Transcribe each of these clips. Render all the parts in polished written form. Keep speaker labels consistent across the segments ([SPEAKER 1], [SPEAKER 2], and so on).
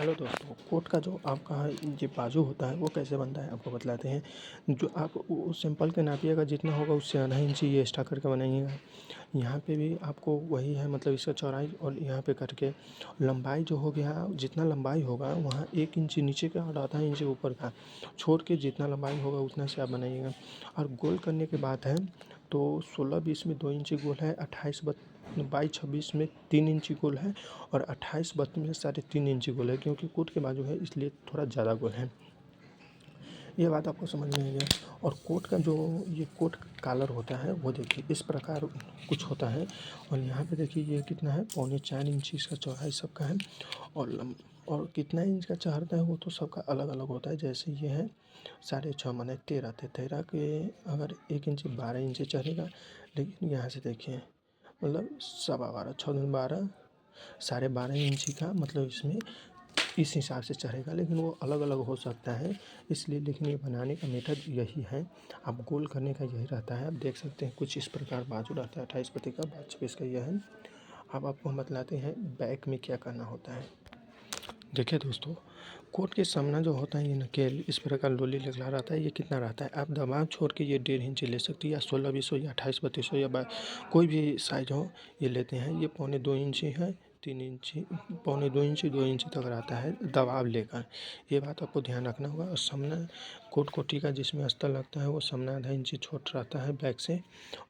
[SPEAKER 1] Hello दोस्तों, coat का जो आपका ये बाजू होता है वो कैसे बनता है आपको बतलाते हैं। जो आप वो सिंपल के नापिएगा जितना होगा उससे आधा इंची ये एक्स्ट्रा करके बनाइएगा। यहाँ पे भी आपको वही है, मतलब इसका चौड़ाई और यहाँ पे करके लंबाई जो हो गया, जितना लंबाई होगा वहाँ 1 इंची नीचे का और आधा इंची ऊपर का छोड़ के जितना लंबाई होगा उतना से आप बनाइएगा। और गोल करने की बात है तो 16-20 में 2 इंची गोल है, 22-26 में 3 इंची गोल है और 28-32 में 3.5 इंची गोल है, क्योंकि कोट के बाजू है इसलिए थोड़ा ज़्यादा गोल है। ये बात आपको समझ में आई है। और कोट का जो ये कोट कॉलर होता है वो देखिए इस प्रकार कुछ होता है। और यहाँ पे देखिए ये कितना है, 3.25 इंची इसका चौड़ाई सबका है। और कितना इंच का चढ़ता है वो तो सबका अलग अलग होता है। जैसे ये है 6.5 माने 13 थे, 13 के अगर 1 इंची 12 इंची चढ़ेगा। लेकिन यहाँ से देखिए मतलब 12.25 6 दूनी 12 12.5 इंची का मतलब इसमें इस हिसाब से चढ़ेगा, लेकिन वो अलग अलग हो सकता है इसलिए। लेकिन ये बनाने का मेथड यही है, आप गोल करने का यही रहता है। आप देख सकते हैं कुछ इस प्रकार बाजू रहता है 28 पत्ती का, 22-26 का यह है। अब आपको हम बतलाते हैं बैक में क्या करना होता है। देखिए दोस्तों, कोट के सामना जो होता है ये नकेल इस प्रकार लोली निकला रहता है। ये कितना रहता है, आप दबाव छोड़ के ये 1.5 इंची ले सकती है, या 16-20 हो या 28-32 हो या कोई भी साइज हो ये लेते हैं। ये 2.25 इंची है, 3 इंची 2.25 इंची 2 इंची तक रहता है दबाव लेकर। ये बात आपको ध्यान रखना होगा। और सामना कोट कोटी का जिसमें अस्तर लगता है वो सामना आधा इंची छोट रहता है बैक से।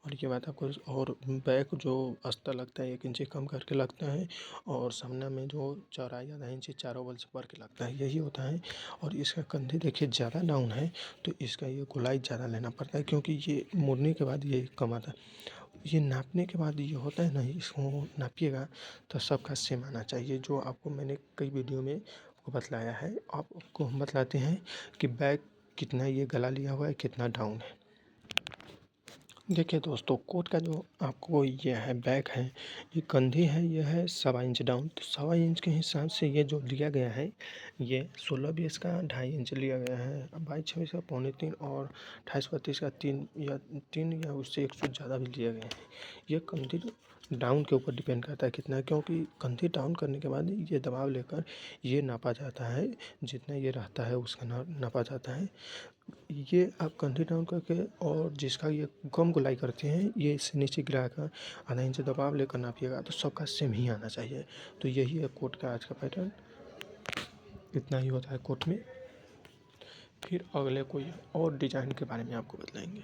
[SPEAKER 1] और ये बात आपको, और बैक जो अस्तर लगता है 1 इंची कम करके लगता है। और सामना में जो चौड़ाई आधा इंची चारों बगल से बढ़ के लगता है, यही होता है। और इसका कंधे देखिए ज़्यादा डाउन है तो इसका ये गोलाई ज़्यादा लेना पड़ता है, क्योंकि ये मुड़ने के बाद ये कम आता है। ये नापने के बाद ये होता है ना, इसको नापिएगा तो सबका सेम आना चाहिए, जो आपको मैंने कई वीडियो में आपको बतलाया है। आपको हम बतलाते हैं कि बैक कितना ये गला लिया हुआ है, कितना डाउन है। देखिए दोस्तों, कोट का जो आपको ये है बैक है, ये कंधी है, ये है 1.25 इंच डाउन। तो 1.25 इंच के हिसाब से ये जो लिया गया है ये 16-20 का 2.5 इंच लिया गया है, 22-26 का 3.25 और 28-32 का 3 या उससे 1 फुट ज़्यादा भी लिया गया है। ये कंधी डाउन के ऊपर डिपेंड करता है कितना, क्योंकि कंधी डाउन करने के बाद ये दबाव लेकर ये नापा जाता है, जितना ये रहता है उसका नापा जाता है। ये आप कंधी डाउन करके और जिसका ये कम गोलाई करते हैं ये इससे नीचे गिरा कर आधा इंच दबाव लेकर नापिएगा तो सबका सेम ही आना चाहिए। तो यही है कोट का आज का पैटर्न, इतना ही होता है कोट में। फिर अगले कोई और डिजाइन के बारे में आपको बतलाएंगे।